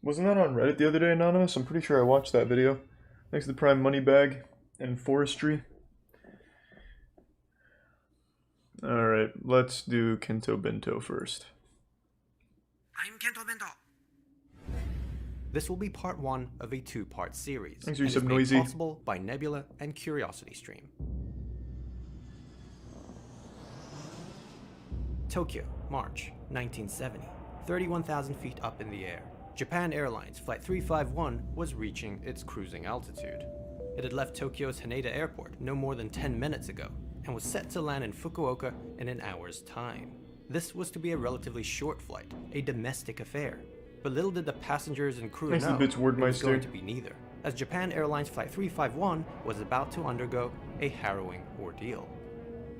Wasn't that on Reddit the other day, Anonymous? I'm pretty sure I watched that video. Thanks to the Prime Moneybag and Forestry. Alright, let's do Kento Bento first. I'm Kento Bento. This will be part 1 of a 2-part series. Thanks for some noisy. Possible by Nebula and Curiosity Stream. Tokyo, March 1970. 31,000 feet up in the air. Japan Airlines Flight 351 was reaching its cruising altitude. It had left Tokyo's Haneda Airport no more than 10 minutes ago and was set to land in Fukuoka in an hour's time. This was to be a relatively short flight, a domestic affair. But little did the passengers and crew know it was going to be neither, as Japan Airlines Flight 351 was about to undergo a harrowing ordeal.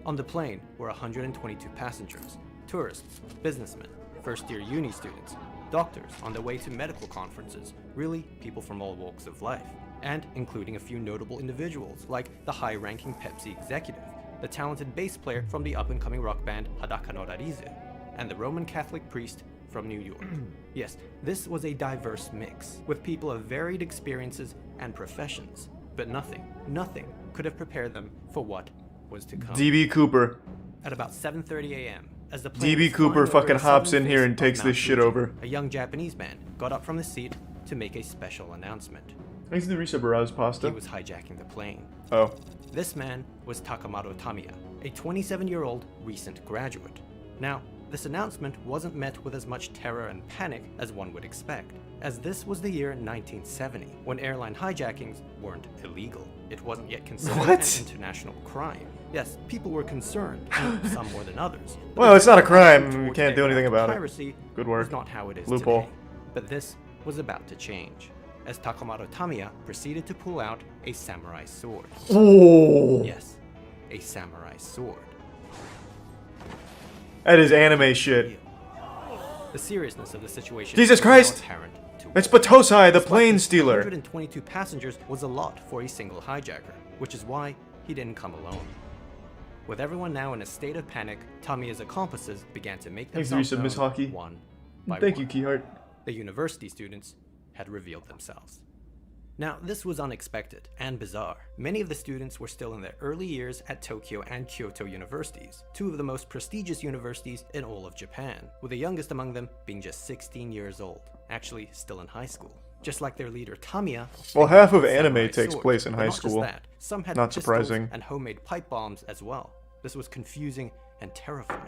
On the plane were 122 passengers, tourists, businessmen, first-year uni students, doctors on their way to medical conferences, really people from all walks of life, and including a few notable individuals like the high-ranking Pepsi executive, the talented bass player from the up-and-coming rock band Hadaka no Rarizu, and the Roman Catholic priest from New York. Yes, this was a diverse mix, with people of varied experiences and professions, but nothing could have prepared them for what was to come. DB Cooper. At about 7:30 a.m., as the plane DB Cooper fucking hops in here and takes this shit over. A young Japanese man got up from the seat to make a special announcement. Thanks to the Risa Baraz pasta. He was hijacking the plane. Oh. This man was Takamaru Tamiya, a 27-year-old recent graduate. Now, this announcement wasn't met with as much terror and panic as one would expect, as this was the year 1970, when airline hijackings weren't illegal. It wasn't yet considered an international crime. Yes, people were concerned, some more than others. Well, it's not a crime. We can't do anything about it. Good work. Was not how it is Loophole. today. But this was about to change, as Takamaru Tamiya proceeded to pull out a samurai sword. Oh. Yes, a samurai sword. That is anime shit. The seriousness of the situation. Jesus Christ! It's Batosai, the plane stealer. 122 passengers was a lot for a single hijacker, which is why he didn't come alone. With everyone now in a state of panic, Tamiya's accomplices began to make themselves known one by one. Thank you, Keyheart. The university students had revealed themselves. Now, this was unexpected and bizarre. Many of the students were still in their early years at Tokyo and Kyoto universities, two of the most prestigious universities in all of Japan, with the youngest among them being just 16 years old, actually still in high school. Just like their leader Tamiya. Well, half of anime takes place in high school. Not just that, some had not surprising. And homemade pipe bombs as well. This was confusing and terrifying.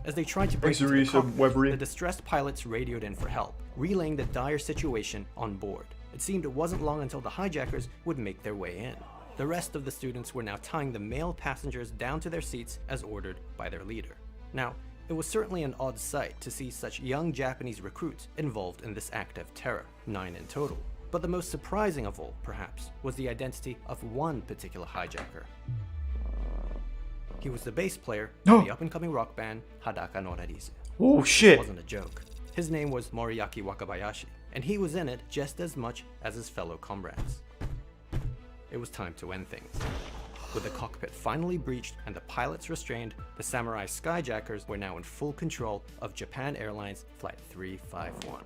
As they tried to break into the cockpit, the distressed pilots radioed in for help, relaying the dire situation on board. It seemed it wasn't long until the hijackers would make their way in. The rest of the students were now tying the male passengers down to their seats as ordered by their leader. Now, it was certainly an odd sight to see such young Japanese recruits involved in this act of terror, 9 in total. But the most surprising of all, perhaps, was the identity of one particular hijacker. He was the bass player of the up-and-coming rock band Hadaka no Rarizu. Oh shit! It wasn't a joke. His name was Moriaki Wakabayashi, and he was in it just as much as his fellow comrades. It was time to end things. With the cockpit finally breached and the pilots restrained, the samurai skyjackers were now in full control of Japan Airlines Flight 351.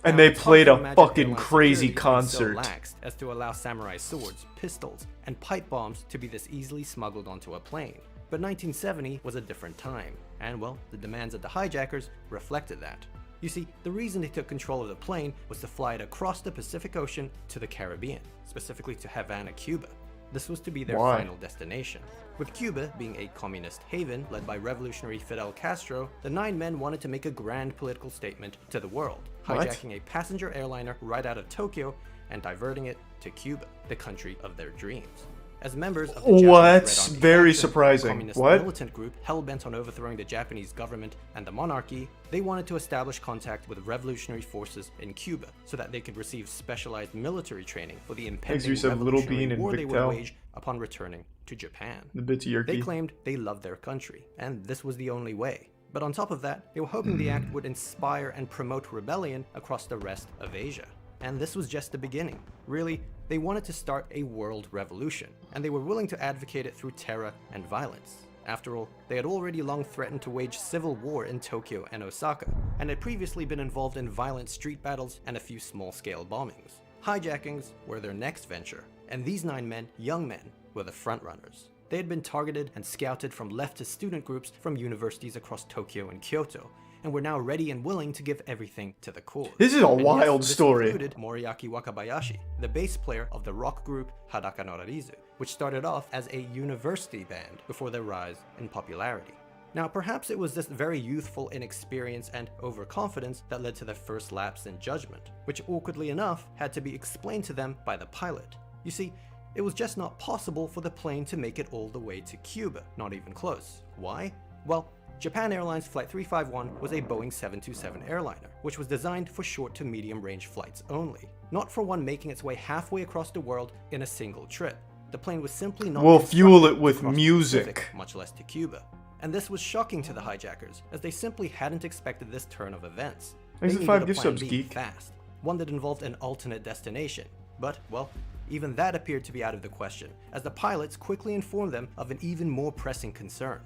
And now, they played a fucking crazy concert. So laxed as to allow samurai swords, pistols, and pipe bombs to be this easily smuggled onto a plane. But 1970 was a different time, and well, the demands of the hijackers reflected that. You see, the reason they took control of the plane was to fly it across the Pacific Ocean to the Caribbean, specifically to Havana, Cuba. This was to be their final destination. With Cuba being a communist haven led by revolutionary Fidel Castro, the 9 men wanted to make a grand political statement to the world, hijacking a passenger airliner right out of Tokyo and diverting it to Cuba, the country of their dreams. As members of the Japanese very surprising. Communist militant group hell-bent on overthrowing the Japanese government and the monarchy, they wanted to establish contact with revolutionary forces in Cuba so that they could receive specialized military training for the impending revolutionary war they would wage upon returning to Japan. They claimed they loved their country, and this was the only way. But on top of that, they were hoping the act would inspire and promote rebellion across the rest of Asia. And this was just the beginning. Really, they wanted to start a world revolution, and they were willing to advocate it through terror and violence. After all, they had already long threatened to wage civil war in Tokyo and Osaka, and had previously been involved in violent street battles and a few small-scale bombings. Hijackings were their next venture, and these 9 men, young men, were the frontrunners. They had been targeted and scouted from leftist student groups from universities across Tokyo and Kyoto, and were now ready and willing to give everything to the cause. This is a And wild this story. included Moriaki Wakabayashi, the bass player of the rock group Hadaka no Rarizu, which started off as a university band before their rise in popularity. Now, perhaps it was this very youthful inexperience and overconfidence that led to their first lapse in judgment, which awkwardly enough had to be explained to them by the pilot. You see, it was just not possible for the plane to make it all the way to Cuba, not even close. Why? Well, Japan Airlines Flight 351 was a Boeing 727 airliner, which was designed for short to medium range flights only, not for one making its way halfway across the world in a single trip. The plane was simply not We'll fuel constructed it with to cross the music. Pacific, much less to Cuba. And this was shocking to the hijackers, as they simply hadn't expected this turn of events. Thanks They for 5 needed a gift plan subs, B geek. fast, one that involved an alternate destination. But, well, even that appeared to be out of the question, as the pilots quickly informed them of an even more pressing concern.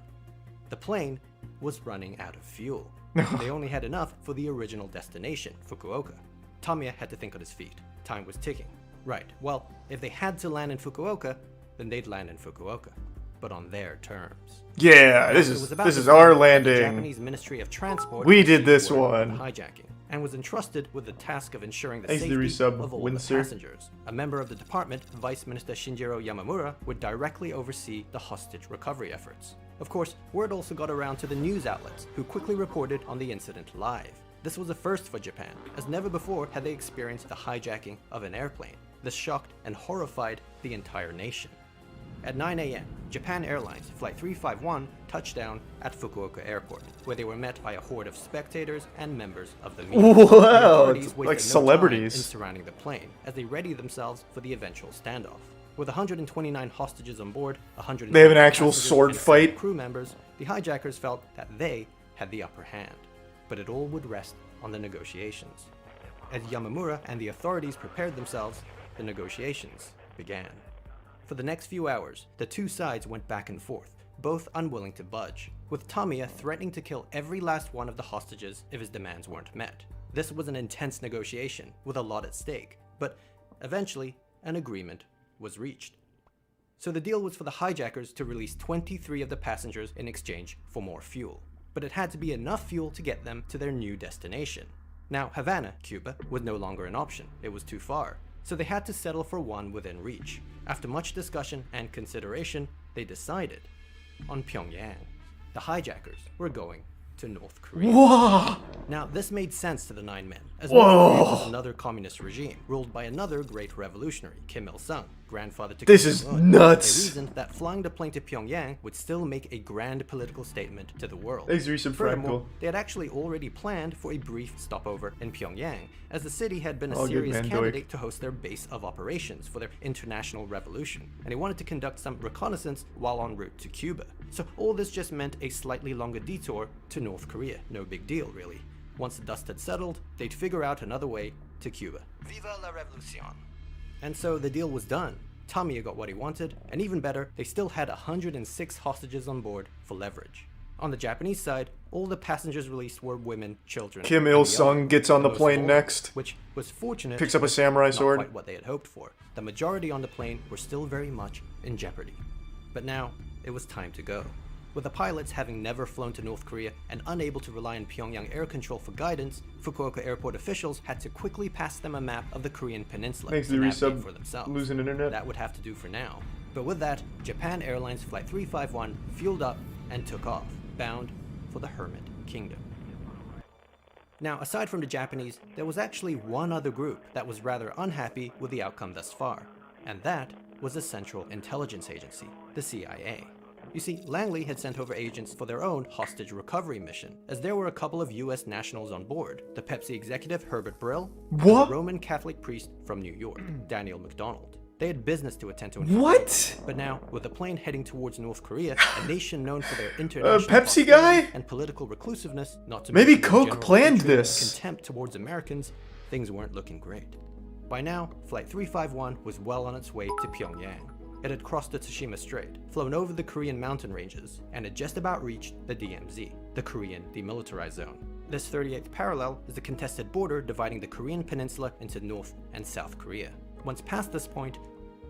The plane was running out of fuel. They only had enough for the original destination, Fukuoka. Tamiya had to think on his feet. Time was ticking. Right, well, if they had to land in Fukuoka, then they'd land in Fukuoka, but on their terms. Yeah, this It was is about this this is our time that the landing. Japanese Ministry of Transport We did this received word one. of the hijacking, and was entrusted with the task of ensuring the Thanks to safety the resub, of all Windsor. the passengers. A member of the department, Vice Minister Shinjiro Yamamura, would directly oversee the hostage recovery efforts. Of course, word also got around to the news outlets, who quickly reported on the incident live. This was a first for Japan, as never before had they experienced the hijacking of an airplane. This shocked and horrified the entire nation. At 9 a.m., Japan Airlines Flight 351 touched down at Fukuoka Airport, where they were met by a horde of spectators and members of the media. Wow, The authorities it's wasted like no celebrities. time in surrounding the plane, as they readied themselves for the eventual standoff. With 129 hostages on board, 100 They have an actual sword fight? crew members, the hijackers felt that they had the upper hand. But it all would rest on the negotiations. As Yamamura and the authorities prepared themselves, the negotiations began. For the next few hours, the two sides went back and forth, both unwilling to budge, with Tamiya threatening to kill every last one of the hostages if his demands weren't met. This was an intense negotiation, with a lot at stake, but eventually, an agreement was reached. So the deal was for the hijackers to release 23 of the passengers in exchange for more fuel, but it had to be enough fuel to get them to their new destination. Now, Havana, Cuba, was no longer an option, it was too far, so they had to settle for one within reach. After much discussion and consideration, they decided on Pyongyang. The hijackers were going to North Korea. Whoa! Now, this made sense to the 9 men, as Whoa. North Korea was another communist regime, ruled by another great revolutionary, Kim Il-sung, grandfather to This Kim is Jong-un. nuts. They reasoned that flying the plane to Pyongyang would still make a grand political statement to the world. Thanks, Resub Furthermore, Practical. they had actually already planned for a brief stopover in Pyongyang, as the city had been a All good, serious man, candidate to host their base of operations for their international revolution, and they wanted to conduct some reconnaissance while en route to Cuba. So all this just meant a slightly longer detour to North Korea. No big deal, really. Once the dust had settled, they'd figure out another way to Cuba. Viva la revolution! And so the deal was done. Tamiya got what he wanted, and even better, they still had 106 hostages on board for leverage. On the Japanese side, all the passengers released were women, children, Kim and the Il-sung elderly, gets on the most of plane all, next. which was fortunate, Picks up a samurai not sword. quite what they had hoped for. The majority on the plane were still very much in jeopardy. But now, it was time to go. With the pilots having never flown to North Korea and unable to rely on Pyongyang air control for guidance, Fukuoka airport officials had to quickly pass them a map of the Korean peninsula Thanks to to the navigate resub, for themselves. losing internet. That would have to do for now. But with that, Japan Airlines Flight 351 fueled up and took off, bound for the Hermit Kingdom. Now, aside from the Japanese, there was actually one other group that was rather unhappy with the outcome thus far, and that was the Central Intelligence Agency, the CIA. You see, Langley had sent over agents for their own hostage recovery mission, as there were a couple of US nationals on board, the Pepsi executive Herbert Brill, and What? the Roman Catholic priest from New York, Daniel MacDonald. They had business to attend to. What? But now, with the plane heading towards North Korea, a nation known for their international Pepsi hostility guy? and political reclusiveness, not to Maybe mention their Coke general planned hatred and this. contempt towards Americans, things weren't looking great. By now, Flight 351 was well on its way to Pyongyang. It had crossed the Tsushima Strait, flown over the Korean mountain ranges, and had just about reached the DMZ, the Korean Demilitarized Zone. This 38th parallel is the contested border dividing the Korean peninsula into North and South Korea. Once past this point,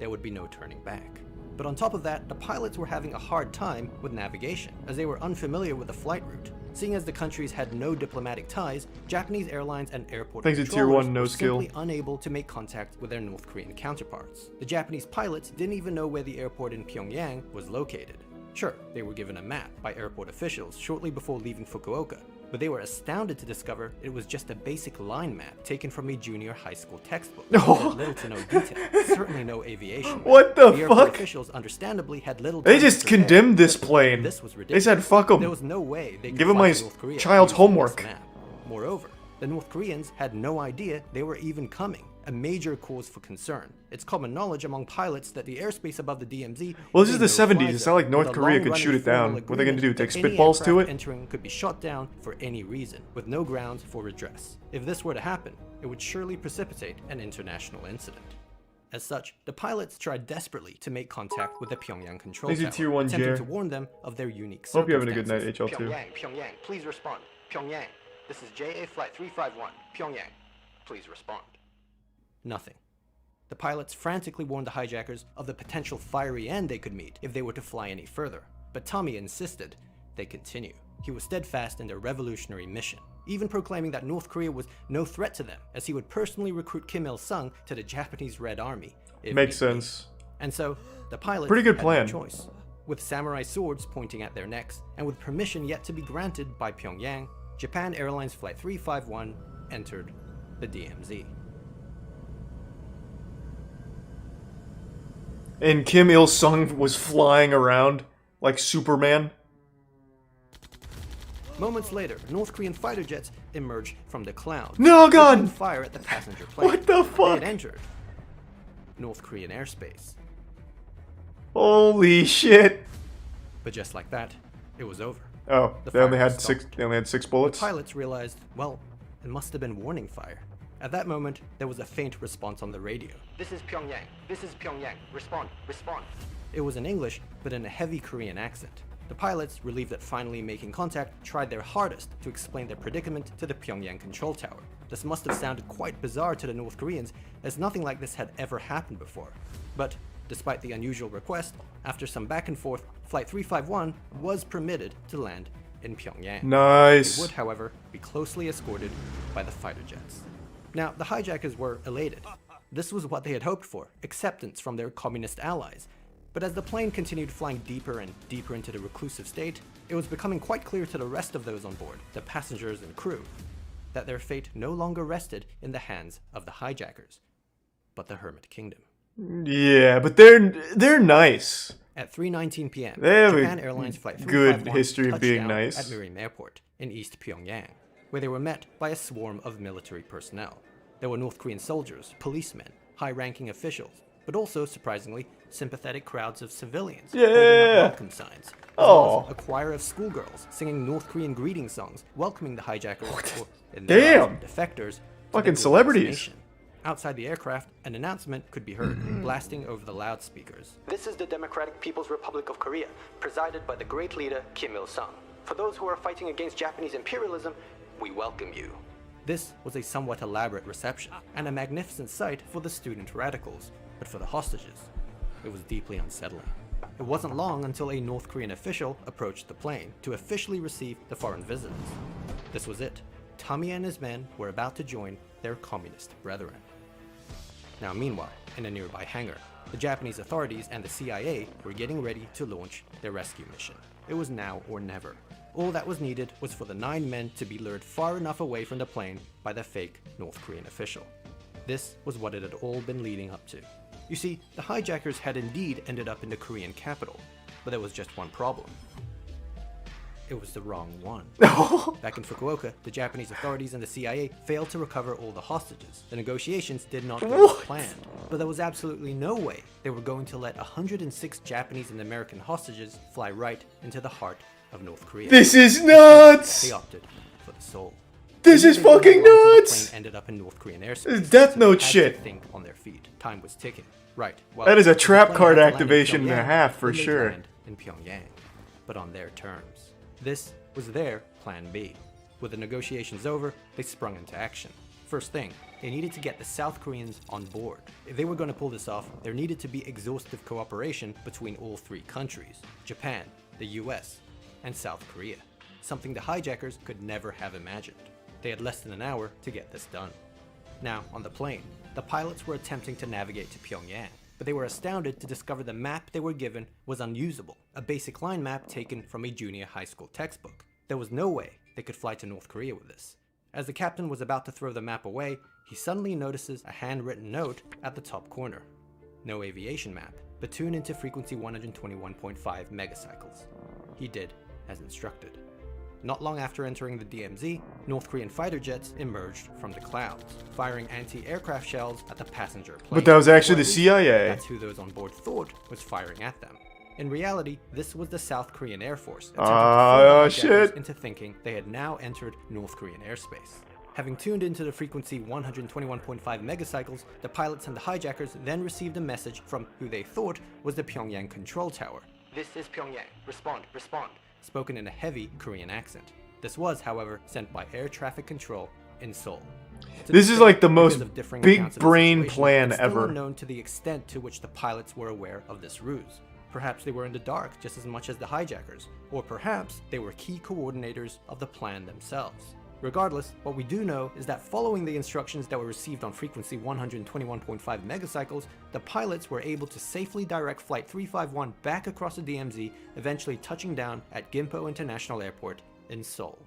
there would be no turning back. But on top of that, the pilots were having a hard time with navigation, as they were unfamiliar with the flight route. Seeing as the countries had no diplomatic ties, Japanese airlines and airport Thanks to Tier controllers 1, no were skill. simply unable to make contact with their North Korean counterparts. The Japanese pilots didn't even know where the airport in Pyongyang was located. Sure, they were given a map by airport officials shortly before leaving Fukuoka, but they were astounded to discover it was just a basic line map taken from a junior high school textbook. It had little to no detail, certainly no aviation map. What the airport fuck? officials understandably had little They time to just prepare. condemned this plane. This was They ridiculous. said, fuck There them. was no way they could Give 'em fly my to North Korea child's using homework. this map. Moreover, the North Koreans had no idea they were even coming, a major cause for concern. It's common knowledge among pilots that the airspace above the DMZ. Well, this is a the no-fly 70s. It's not like zone, North with a Korea could long-running shoot it down. formal What are they gonna do, agreement take that any spitballs to aircraft it? entering could be shot down for any reason, with no grounds for redress. If this were to happen, it would surely precipitate an international incident. As such, the pilots tried desperately to make contact with the Pyongyang control Thanks to tower, Tier 1 attempting Jer. to warn them of their unique Hope you're having a good night, circumstances. HL2. Pyongyang, please respond. Pyongyang, this is JA Flight 351. Pyongyang, please respond. Nothing. The pilots frantically warned the hijackers of the potential fiery end they could meet if they were to fly any further, but Tommy insisted they continue. He was steadfast in their revolutionary mission, even proclaiming that North Korea was no threat to them, as he would personally recruit Kim Il-sung to the Japanese Red Army. if Makes need be. sense. And so, the pilots Pretty good had plan. no choice. With samurai swords pointing at their necks, and with permission yet to be granted by Pyongyang, Japan Airlines Flight 351 entered the DMZ. And Kim Il-sung was flying around like Superman. Moments later, North Korean fighter jets emerged from the clouds. No, God! opening fire at the passenger plane. What the They fuck? had entered North Korean airspace. Holy shit. But just like that, it was over. Oh, The they only fire had six. stopped. They only had 6 bullets. Pilots realized, well, it must have been warning fire. At that moment, there was a faint response on the radio. This is Pyongyang. This is Pyongyang. Respond. Respond. It was in English, but in a heavy Korean accent. The pilots, relieved at finally making contact, tried their hardest to explain their predicament to the Pyongyang control tower. This must have sounded quite bizarre to the North Koreans, as nothing like this had ever happened before. But despite the unusual request, after some back and forth, Flight 351 was permitted to land in Pyongyang. Nice. It would, however, be closely escorted by the fighter jets. Now, the hijackers were elated. This was what they had hoped for, acceptance from their communist allies. But as the plane continued flying deeper and deeper into the reclusive state, it was becoming quite clear to the rest of those on board, the passengers and crew, that their fate no longer rested in the hands of the hijackers, but the Hermit Kingdom. Yeah, but they're nice. At 3:19 p.m., They have Japan a Airlines Flight good 351 history of touched being down nice. at Mirim Airport in East Pyongyang, where they were met by a swarm of military personnel. There were North Korean soldiers, policemen, high-ranking officials, but also, surprisingly, sympathetic crowds of civilians holding up Yeah. welcome signs, as well Oh. as a choir of schoolgirls singing North Korean greeting songs, welcoming the hijackers or, in Damn. their eyes, defectors, to the Fucking glorious celebrities. nation. Outside the aircraft, an announcement could be heard, blasting over the loudspeakers. This is the Democratic People's Republic of Korea, presided by the great leader Kim Il-sung. For those who are fighting against Japanese imperialism, we welcome you. This was a somewhat elaborate reception, and a magnificent sight for the student radicals, but for the hostages, it was deeply unsettling. It wasn't long until a North Korean official approached the plane to officially receive the foreign visitors. This was it. Tommy and his men were about to join their communist brethren. Now meanwhile, in a nearby hangar, the Japanese authorities and the CIA were getting ready to launch their rescue mission. It was now or never. All that was needed was for the 9 men to be lured far enough away from the plane by the fake North Korean official. This was what it had all been leading up to. You see, the hijackers had indeed ended up in the Korean capital, but there was just one problem. It was the wrong one. Back in Fukuoka, the Japanese authorities and the CIA failed to recover all the hostages. The negotiations did not go as planned, but there was absolutely no way they were going to let 106 Japanese and American hostages fly right into the heart of North Korea. This is nuts. They opted for the Seoul. This They is knew they wouldn't fucking have long till the nuts. plane ended up in North Korean airspace. This is Death so Note they had shit. to think on their feet. Time was ticking. Right. Well, That is a if the trap plane card had to land in activation and a Pyongyang, half for then they'd sure. land in Pyongyang, but on their terms. This was their plan B. With the negotiations over, they sprung into action. First thing, they needed to get the South Koreans on board. If they were going to pull this off, there needed to be exhaustive cooperation between all three countries: Japan, the US, and South Korea. Something the hijackers could never have imagined. They had less than an hour to get this done. Now, on the plane, the pilots were attempting to navigate to Pyongyang, but they were astounded to discover the map they were given was unusable, a basic line map taken from a junior high school textbook. There was no way they could fly to North Korea with this. As the captain was about to throw the map away, he suddenly notices a handwritten note at the top corner. No aviation map, but tune into frequency 121.5 megacycles. He did as instructed. Not long after entering the DMZ, North Korean fighter jets emerged from the clouds, firing anti-aircraft shells at the passenger plane. But that was actually the CIA. That's who those on board thought was firing at them. In reality, this was the South Korean Air Force shit. into thinking they had now entered North Korean airspace. Having tuned into the frequency 121.5 megacycles, the pilots and the hijackers then received a message from who they thought was the Pyongyang control tower. "This is Pyongyang. Respond, respond," spoken in a heavy Korean accent. This was, however, sent by air traffic control in Seoul. This is like the most big brain plan ever. It's still unknown to the extent to which the pilots were aware of this ruse. Perhaps they were in the dark just as much as the hijackers, or perhaps they were key coordinators of the plan themselves. Regardless, what we do know is that following the instructions that were received on frequency 121.5 megacycles, the pilots were able to safely direct Flight 351 back across the DMZ, eventually touching down at Gimpo International Airport in Seoul.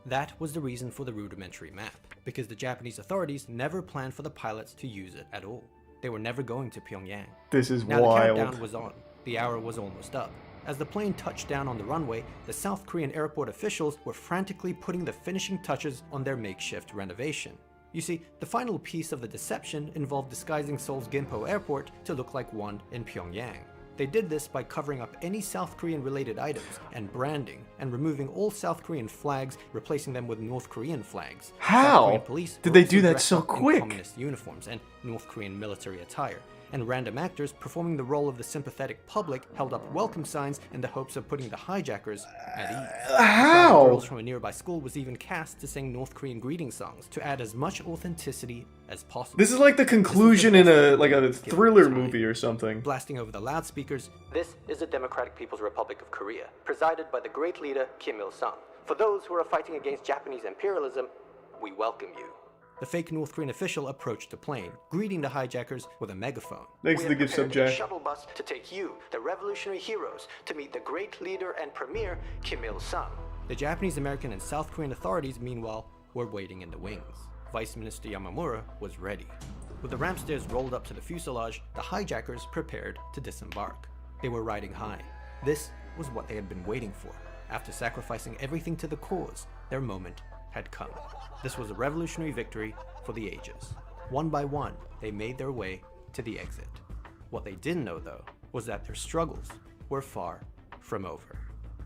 That was the reason for the rudimentary map, because the Japanese authorities never planned for the pilots to use it at all. They were never going to Pyongyang. This is now wild. The countdown was on. The hour was almost up. As the plane touched down on the runway, the South Korean airport officials were frantically putting the finishing touches on their makeshift renovation. You see, the final piece of the deception involved disguising Seoul's Gimpo airport to look like one in Pyongyang. They did this by covering up any South Korean related items and branding, and removing all South Korean flags, replacing them with North Korean flags. How South Korean police did were they also do that dressed so up in quick? communist uniforms and North Korean military attire, and random actors performing the role of the sympathetic public held up welcome signs in the hopes of putting the hijackers at ease. How? Girls from a nearby school was even cast to sing North Korean greeting songs to add as much authenticity as possible. This is like the conclusion in a thriller movie or something. Blasting over the loudspeakers, "This is the Democratic People's Republic of Korea, presided by the great leader Kim Il-sung. For those who are fighting against Japanese imperialism, we welcome you." The fake North Korean official approached the plane, greeting the hijackers with a megaphone. Thanks "We to the have gift sub, prepared a Jack. shuttle bus to take you, the revolutionary heroes, to meet the great leader and premier Kim Il-sung." The Japanese, American, and South Korean authorities, meanwhile, were waiting in the wings. Vice Minister Yamamura was ready. With the ramp stairs rolled up to the fuselage, the hijackers prepared to disembark. They were riding high. This was what they had been waiting for. After sacrificing everything to the cause, their moment had come. This was a revolutionary victory for the ages. One by one, they made their way to the exit. What they didn't know, though, was that their struggles were far from over.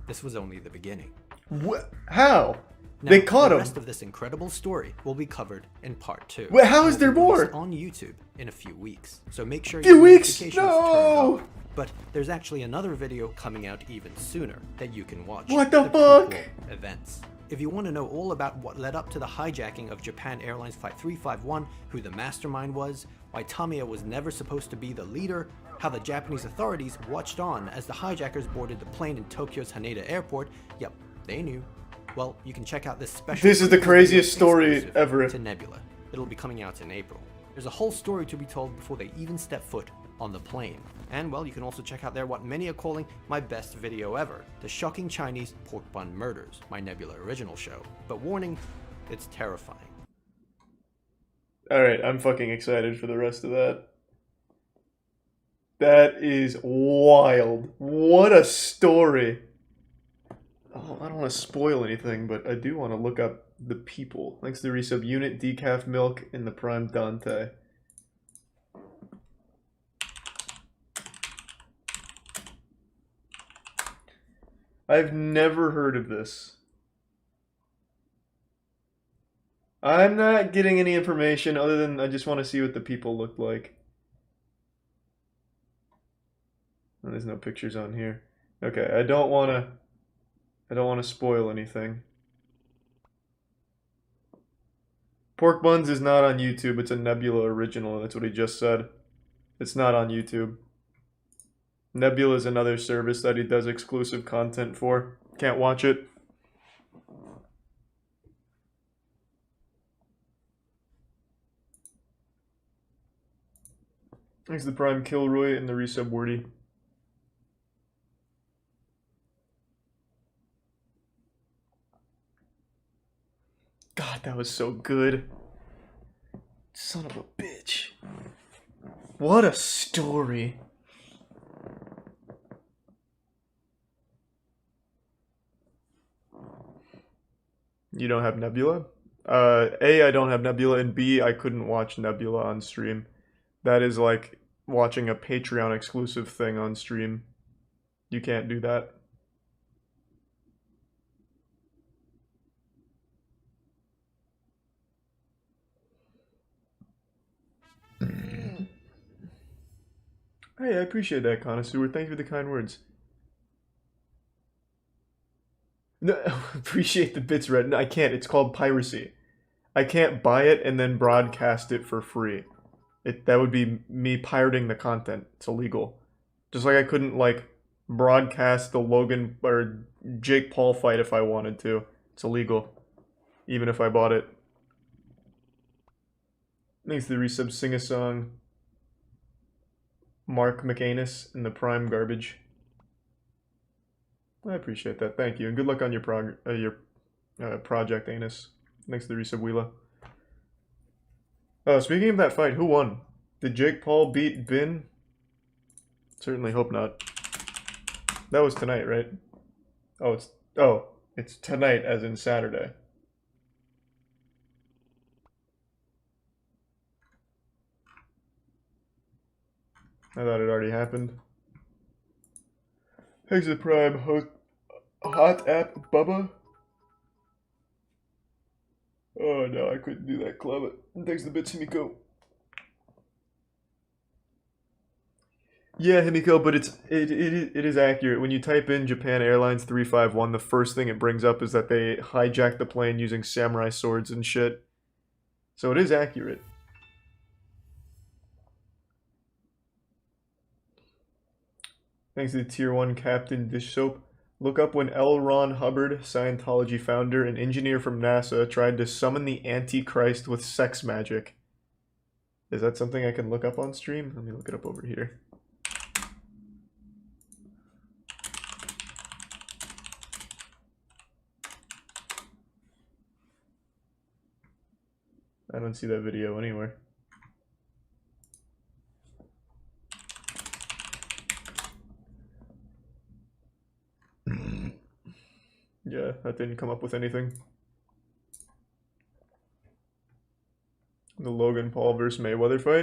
This was only the beginning. What? How? Now, They caught the him. rest of this incredible story will be covered in part 2. Wait, how is there It will be released more? on YouTube in a few weeks, so make sure Few your weeks? notifications No! turned on. But there's actually another video coming out even sooner that you can watch. What the fuck? prequel events. If you want to know all about what led up to the hijacking of Japan Airlines Flight 351, who the mastermind was, why Tamiya was never supposed to be the leader, how the Japanese authorities watched on as the hijackers boarded the plane in Tokyo's Haneda Airport, yep, they knew. Well, you can check out this special. This is the prequel craziest video story exclusive ever. To Nebula. It'll be coming out in April. There's a whole story to be told before they even step foot on the plane. And well, you can also check out there what many are calling my best video ever, the shocking Chinese pork bun murders, my Nebula original show. But warning, it's terrifying. Alright, I'm fucking excited for the rest of that. That is wild. What a story. Oh, I don't want to spoil anything, but I do want to look up the people. Thanks to the resub unit, decaf milk, and the prime Dante. I've never heard of this. I'm not getting any information other than I just want to see what the people look like. Oh, there's no pictures on here. Okay, I don't want to spoil anything. Pork Buns is not on YouTube. It's a Nebula original. That's what he just said. It's not on YouTube. Nebula is another service that he does exclusive content for. Can't watch it. Thanks to the Prime Kilroy and the resub Wordy. God, that was so good. Son of a bitch. What a story. You don't have Nebula? A, I don't have Nebula, and B, I couldn't watch Nebula on stream. That is like watching a Patreon exclusive thing on stream. You can't do that. Hey, I appreciate that, connoisseur. Thank you for the kind words. No, appreciate the bits, Red. No, I can't. It's called piracy. I can't buy it and then broadcast it for free. That would be me pirating the content. It's illegal. Just like I couldn't like broadcast the Logan or Jake Paul fight if I wanted to. It's illegal, even if I bought it. Thanks to the resub, sing a song. Mark McAnus in the Prime Garbage. I appreciate that. Thank you, and good luck on your project, Anus. Thanks to the resub, Wheela. Oh, speaking of that fight, who won? Did Jake Paul beat Vin? Certainly hope not. That was tonight, right? It's tonight, as in Saturday. I thought it already happened. Thanks to the Prime Hot App Bubba. Oh no, I couldn't do that, club. Thanks to the bits, Himiko. Yeah, Himiko, but it is accurate. When you type in Japan Airlines 351, the first thing it brings up is that they hijacked the plane using samurai swords and shit. So it is accurate. Thanks to the Tier 1 Captain Dish Soap. Look up when L. Ron Hubbard, Scientology founder and engineer from NASA, tried to summon the Antichrist with sex magic. Is that something I can look up on stream? Let me look it up over here. I don't see that video anywhere. Yeah, that didn't come up with anything. The Logan Paul versus Mayweather fight.